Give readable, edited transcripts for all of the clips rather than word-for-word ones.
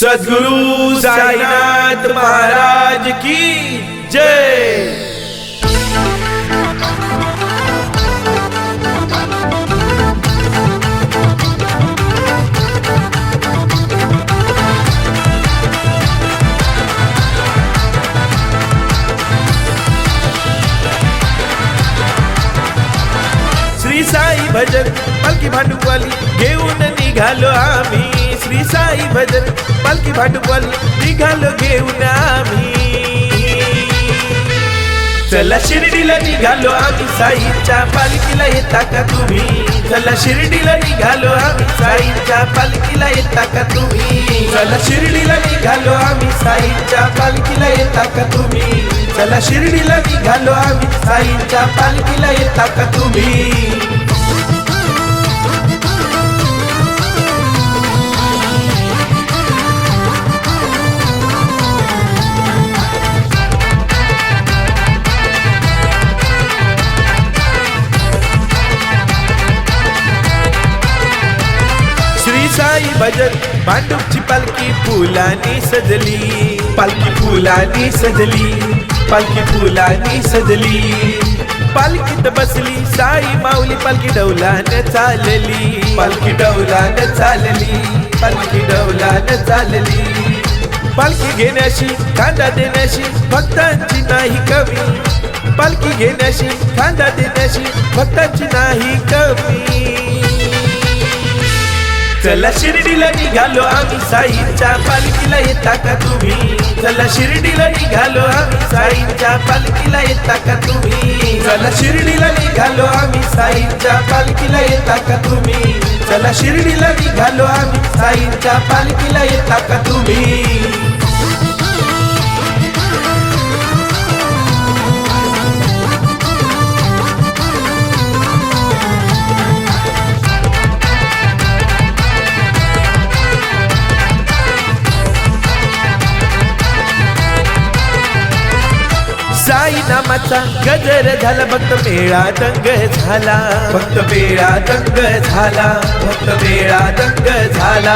सद्गुरु साईनाथ महाराज की जय। श्री साई भजन पालखी भांडुपवाली घेऊन निघालो आम्ही। श्री साई भजन पालखी भांडुपवाली निघालो घेऊन आम्ही। चला शिर्डीला निघालो आम्ही, साईच्या पालखीला येता का तुम्ही? चला शिर्डीला निघालो आम्ही, साईच्या पालखीला येता का तुम्ही? चला शिर्डीला निघालो आम्ही, साईच्या पालखीला येता का तुम्ही? चला शिर्डीला निघालो आम्ही, साईच्या पालखीला येता का तुम्ही? साई भजन भांडुपची पालखी फुलांनी सजली, पालखी फुलांनी सजली, पालखी फुलांनी सजली। पालखीत बसली साई माऊली, पालखी डौलानं चालली, पालखी डौलानं चालली, पालखी डौलानं चालली। पालखी घेण्याशी खांदा देण्याशी भक्तांची नाही कमी, पालखी घेण्याशी खांदा देण्याशी भक्तांची नाही कमी। चला शिर्डीला निघालो आम्ही, साईच्या पालखीला येता का तुम्ही? चला शिर्डीला निघालो आम्ही, साईच्या पालखीला येता का तुम्ही? चला शिर्डीला निघालो आम्ही, साईच्या पालखीला येता का तुम्ही? चला शिर्डीला निघालो आम्ही, साईच्या पालखीला येता का तुम्ही? साई नामाचा गजर झाला, भक्त मेळा दंग झाला, भक्त मेळा दंग झाला, भक्त मेळा दंग झाला।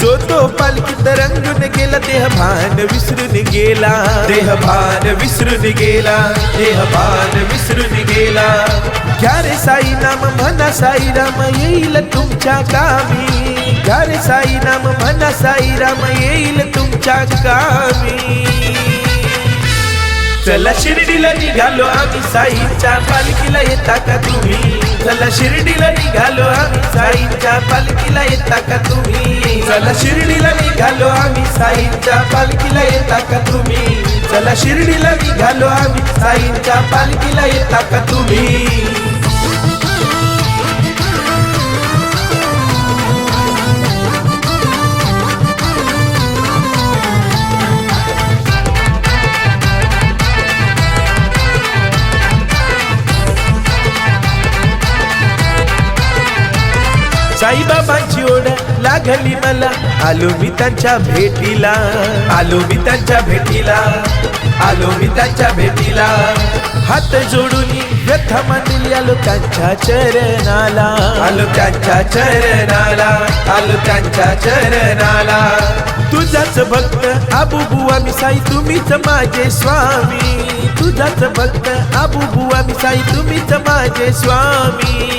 जो तो पालखीत रंगून गेला, देहभान विसरून गेला, देहभान विसरून गेला, देहभान विसरून गेला। घ्या रे साई नाम म्हणा, साई राम येईल तुमच्या कामी। घ्या रे साई नाम म्हणा, साई राम येईल तुमच्या कामी। चला शिर्डीला निघालो आम्ही, साईच्या पालखीला येता का तुम्ही? चला शिर्डीला निघालो आम्ही, साईच्या पालखीला येता का तुम्ही? चला शिर्डीला निघालो आम्ही, साईच्या पालखीला येता का तुम्ही? चला शिर्डीला निघालो आम्ही, साईच्या पालखीला येता का तुम्ही? साईबाबांची ओढ लागली मला, आलो मी त्यांच्या भेटीला, आलो मी त्यांच्या भेटीला, आलो मी त्यांच्या भेटीला। हात जोडून व्यथा मांडली, आलो त्यांच्या चरणाला, आलो त्यांच्या चरणाला, आलो त्यांच्या चरणाला। तुझाच भक्त आबू बुवा मी साई, तुम्हीच माझे स्वामी। तुझाच भक्त आबू बुवा मी साई, तुम्हीच माझे स्वामी।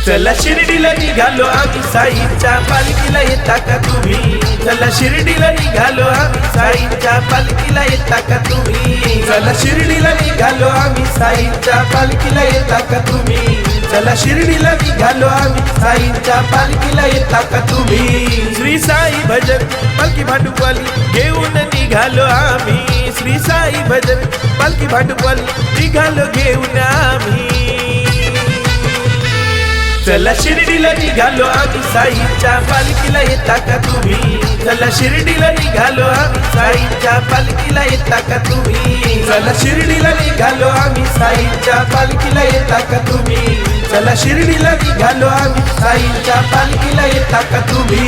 चला शिर्डीला निघालो आम्ही, साईच्या पालखीला येता का तुम्ही? चला शिर्डीला निघालो आम्ही, साईच्या पालखीला येता का तुम्ही? चला शिर्डीला निघालो आम्ही, साईच्या पालखीला येता का तुम्ही? चला शिर्डीला निघालो आम्ही, साईच्या पालखीला येता का तुम्ही? श्री साई भजन पालखी भांडुपवाली घेऊन निघालो आम्ही। श्री साई भजन पालखी भांडुपवाली निघालो घेऊन आम्ही। चला शिर्डीला निघालो आम्ही, साईच्या पालखीला येता का तुम्ही? चला शिर्डीला निघालो आम्ही, साईच्या पालखीला येता का तुम्ही? चला शिर्डीला निघालो आम्ही, साईच्या पालखीला येता का तुम्ही? चला शिर्डीला निघालो आम्ही, साईच्या पालखीला येता का तुम्ही?